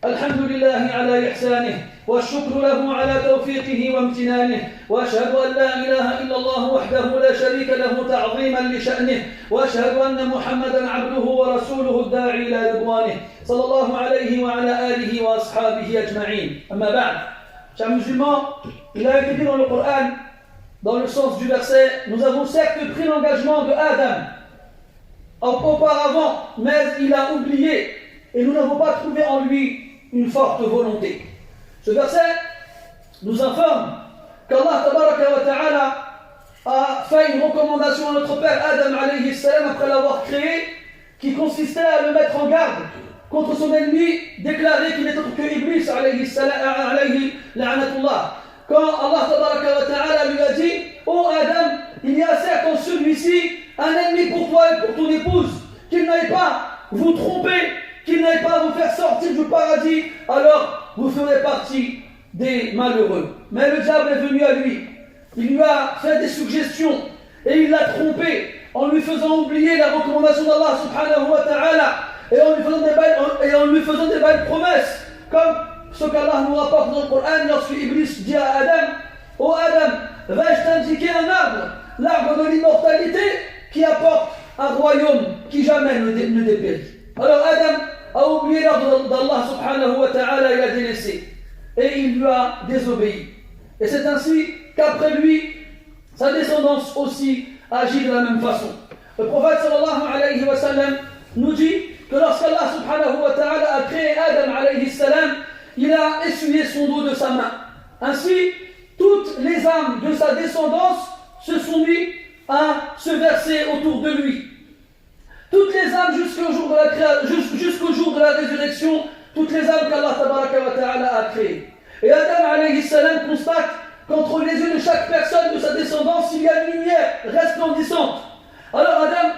الحمد لله على إحسانه والشكر له على توفيقه وامتنانه وأشهد أن لا إله إلا الله وحده لا شريك له تعظيما لشأنه وأشهد أن محمدا عبده ورسوله الداعي إلى رضوانه صلى الله عليه وعلى آله وأصحابه أجمعين أما بعد. Chers musulmans, il a été dit dans le Coran, dans le sens du verset, nous avons certes pris l'engagement de Adam auparavant, mais il a oublié et nous n'avons pas trouvé en lui une forte volonté. Ce verset nous informe qu'Allah tabaraka wa ta'ala a fait une recommandation à notre père Adam alayhi salam après l'avoir créé, qui consistait à le mettre en garde contre son ennemi déclaré qui n'était autre que Iblis alayhi la'anatullah. Quand Allah tabaraka wa ta'ala lui a dit: ô Adam, il y a certes en celui-ci un ennemi pour toi et pour ton épouse, qu'il n'aille pas vous tromper, qu'il n'aille pas vous faire sortir du paradis, alors vous ferez partie des malheureux. Mais le diable est venu à lui, il lui a fait des suggestions et il l'a trompé en lui faisant oublier la recommandation d'Allah subhanahu wa ta'ala et en lui faisant des belles promesses, comme ce qu'Allah nous rapporte dans le Coran lorsque Iblis dit à Adam: ô Adam, vais-je t'indiquer un arbre, l'arbre de l'immortalité qui apporte un royaume qui jamais ne dépérit. Alors Adam a oublié l'ordre d'Allah subhanahu wa ta'ala, il a délaissé et il lui a désobéi. Et c'est ainsi qu'après lui, sa descendance aussi agit de la même façon. Le prophète sallallahu alayhi wa sallam nous dit que lorsqu'Allah subhanahu wa ta'ala a créé Adam alayhi salam, il a essuyé son dos de sa main. Ainsi, toutes les âmes de sa descendance se sont mises à se verser autour de lui. Toutes les âmes jusqu'au jour de la résurrection, toutes les âmes qu'Allah tabaraka wa ta'ala a créées. Et Adam alayhi salam constate qu'entre les yeux de chaque personne de sa descendance, il y a une lumière resplendissante. Alors Adam,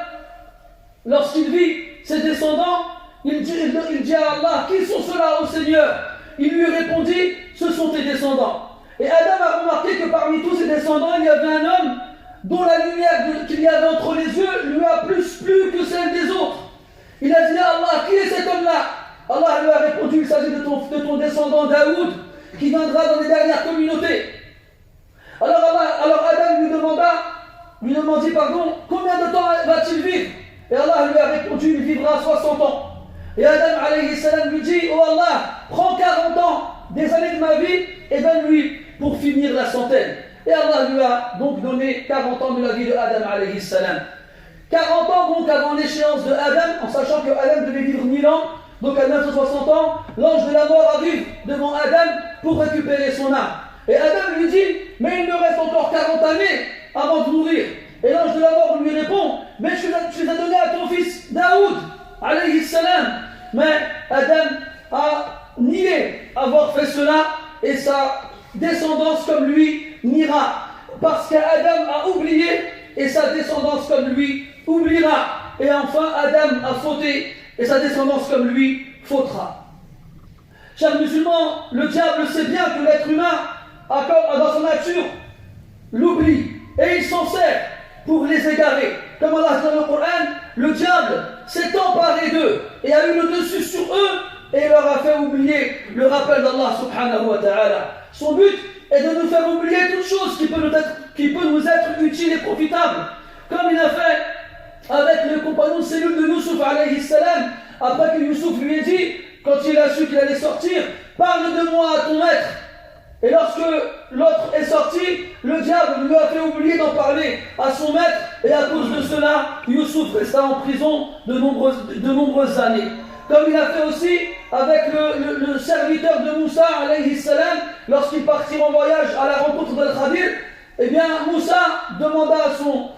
lorsqu'il vit ses descendants, il dit à Allah: qui sont ceux-là, ô Seigneur? Il lui répondit: ce sont tes descendants. Et Adam a remarqué que parmi tous ses descendants, il y avait un homme dont la lumière qu'il y avait entre les yeux lui a plus plu que celle des autres. Il a dit à Allah: qui est cet homme-là? Allah lui a répondu: il s'agit de ton descendant Daoud, qui viendra dans les dernières communautés. Alors Adam lui demandit combien de temps va-t-il vivre? Et Allah lui a répondu: il vivra 60 ans. Et Adam alayhi salam lui dit: oh Allah, prends 40 ans des années de ma vie et donne-lui pour finir la centaine. Et Allah lui a donc donné 40 ans de la vie de Adam alayhi salam. 40 ans donc avant l'échéance de Adam, en sachant que Adam devait vivre 1000 ans, donc à 960 ans, l'ange de la mort arrive devant Adam pour récupérer son âme. Et Adam lui dit: mais il me reste encore 40 années avant de mourir. Et l'ange de la mort lui répond: mais tu les as donnés à ton fils Daoud alayhi salam. Mais Adam a nié avoir fait cela et sa descendance comme lui n'ira, parce qu'Adam a oublié et sa descendance comme lui oubliera. Et enfin Adam a fauté et sa descendance comme lui fautera. Chers musulmans, le diable sait bien que l'être humain a dans sa nature l'oubli et il s'en sert pour les égarer. Comme Allah dit dans le Coran, le diable s'est emparé d'eux et a eu le dessus sur eux et leur a fait oublier le rappel d'Allah subhanahu wa ta'ala. Son but est de nous faire oublier toute chose qui peut nous être utile et profitable, comme il a fait avec le compagnon de cellule de Youssouf alayhi salam, après que Youssouf lui ait dit, quand il a su qu'il allait sortir: parle de moi à ton maître. Et lorsque l'autre est sorti, le diable lui a fait oublier d'en parler à son maître, et à cause de cela, Youssouf resta en prison de nombreuses années. Comme il a fait aussi avec le serviteur de Moussa alayhi salam, lorsqu'ils partirent en voyage à la rencontre d'Al-Khadir, eh bien Moussa demanda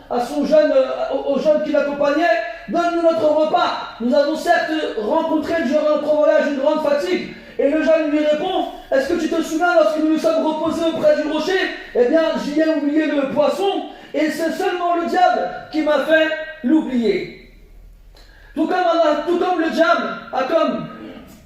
au jeune qui l'accompagnait: donne-nous notre repas, nous avons certes rencontré durant notre voyage une grande fatigue. Et le jeune lui répond: est-ce que tu te souviens lorsque nous nous sommes reposés auprès du rocher? Eh bien j'y ai oublié le poisson et c'est seulement le diable qui m'a fait l'oublier. Tout comme le diable a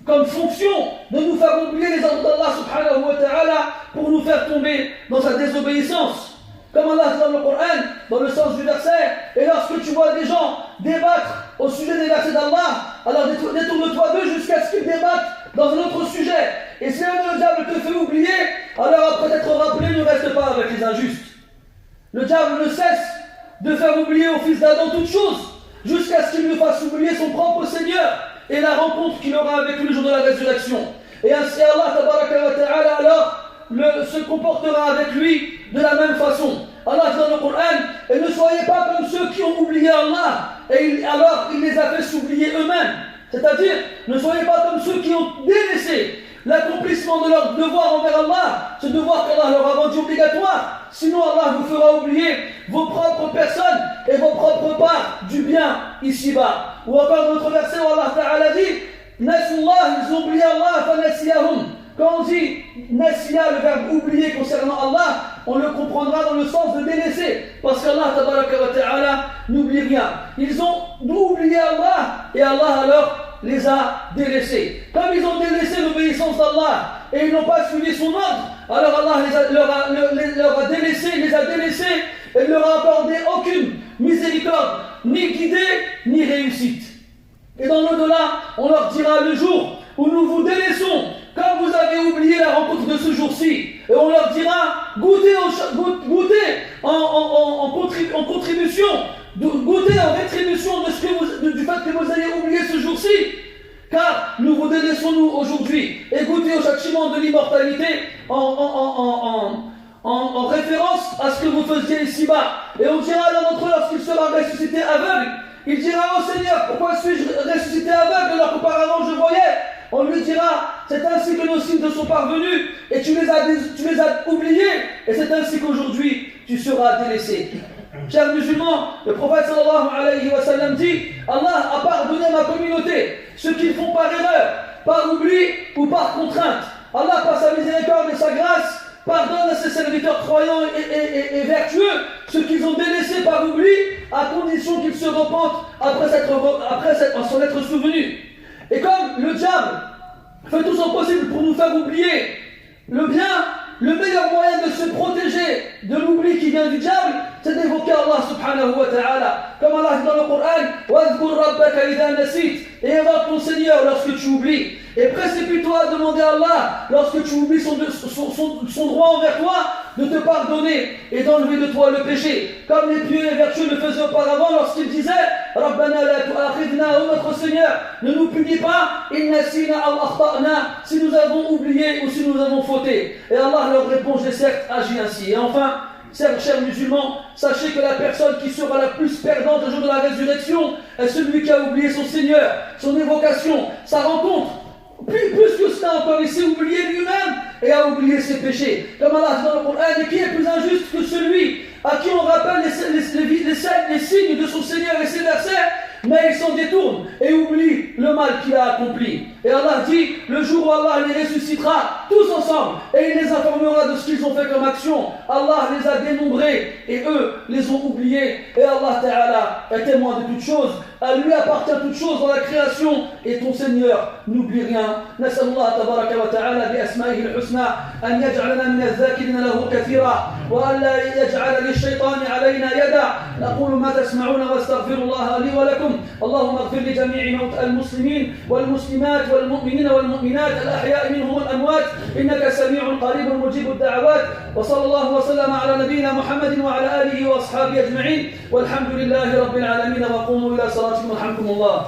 comme fonction de nous faire oublier les ordres d'Allah subhanahu wa ta'ala pour nous faire tomber dans sa désobéissance. Comme Allah dit dans le Coran, dans le sens du verset: et lorsque tu vois des gens débattre au sujet des versets d'Allah, alors détourne-toi d'eux jusqu'à ce qu'ils débattent dans un autre sujet Et si le diable te fait oublier, alors après être rappelé, ne reste pas avec les injustes. Le diable ne cesse de faire oublier au fils d'Adam toutes choses, jusqu'à ce qu'il ne fasse oublier son propre Seigneur et la rencontre qu'il aura avec lui le jour de la résurrection. Et ainsi Allah tabaraka wa ta'ala alors se comportera avec lui de la même façon. Allah dit dans le Coran, et ne soyez pas comme ceux qui ont oublié Allah, et alors il les a fait s'oublier eux-mêmes. C'est-à-dire, ne soyez pas comme ceux qui ont délaissé l'accomplissement de leur devoir envers Allah, ce devoir qu'Allah leur a rendu obligatoire. Sinon Allah vous fera oublier vos propres personnes et vos propres parts du bien ici-bas. Ou encore dans notre verset où Allah Ta'ala dit, Nasullah, ils ont oublié Allah, fanasiyahum. Quand on dit nasiya, le verbe oublier concernant Allah, on le comprendra dans le sens de délaisser. Parce qu'Allah Ta'ala n'oublie rien. Ils ont oublié Allah et Allah alors les a délaissés. Comme ils ont délaissé l'obéissance d'Allah et ils n'ont pas suivi son ordre, alors Allah leur a délaissés, les a délaissés et ne leur a accordé aucune miséricorde, ni guidée, ni réussite. Et dans l'au-delà, on leur dira le jour où nous vous délaissons, comme vous avez oublié la rencontre de ce jour-ci, et on leur dira, goûtez en contribution, goûtez en rétribution du fait que vous ayez oublié ce jour-ci, car nous vous délaissons nous aujourd'hui, et goûtez au châtiment de l'immortalité en référence à ce que vous faisiez ici-bas. Et on dira l'un d'entre eux lorsqu'il sera ressuscité aveugle, il dira, oh Seigneur, pourquoi suis-je ressuscité aveugle alors qu'auparavant je voyais? On lui dira, c'est ainsi que nos signes te sont parvenus et tu les as oubliés, et c'est ainsi qu'aujourd'hui tu seras délaissé. Chers musulmans, le prophète sallallahu alayhi wa sallam dit, Allah a pardonné à ma communauté ceux qu'ils font par erreur, par oubli ou par contrainte. Allah, par sa miséricorde et sa grâce, pardonne à ses serviteurs croyants et vertueux ceux qu'ils ont délaissés par oubli, à condition qu'ils se repentent après s'en être souvenus. Et comme le diable fait tout son possible pour nous faire oublier le bien, le meilleur moyen de se protéger de l'oubli qui vient du diable, c'est d'évoquer Allah subhanahu wa ta'ala. Comme Allah dit dans le Coran, وَاذْكُرْ رَبَّكَ إِذَا نَسِيتَ, et invoque ton Seigneur lorsque tu oublies. Et précipite-toi à demander à Allah, lorsque tu oublies son droit envers toi, de te pardonner et d'enlever de toi le péché. Comme les pieux et vertueux le faisaient auparavant lorsqu'ils disaient Rabbana la tu'akhidna, ô notre Seigneur, ne nous punis pas, in nasina aw akhta'na, si nous avons oublié ou si nous avons fauté. Et Allah leur répond, j'ai certes agi ainsi. Et enfin, chers musulmans, sachez que la personne qui sera la plus perdante le jour de la résurrection est celui qui a oublié son Seigneur, son évocation, sa rencontre. Plus que cela encore, il s'est oublié lui-même et a oublié ses péchés. Comme Allah dit dans le Coran, et qui est plus injuste que celui à qui on rappelle les signes de son Seigneur et ses versets, mais il s'en détourne et oublie le mal qu'il a accompli. Et Allah dit, le jour où Allah les ressuscitera tous ensemble et il les informera de ce qu'ils ont fait comme action, Allah les a dénombrés et eux les ont oubliés. Et Allah Ta'ala est témoin de toutes choses. À lui appartient toutes choses dans la création et ton Seigneur n'oublie rien. نسأل الله تبارك وتعالى بأسمائه الحسنى أن يجعلنا من الذاكرين له كثيرا وأن لا يجعل للشيطان علينا يدا. نقول ما تسمعون واستغفر الله لي ولكم. اللهم اغفر لجميع موتى المسلمين والمسلمات والمؤمنين والمؤمنات الأحياء منهم والأموات إنك سميع قريب مجيب الدعوات. وصلى الله وسلم على نبينا محمد وعلى آله وأصحابه أجمعين والحمد لله رب العالمين. وقوموا إلى صلاتكم رحمكم الله.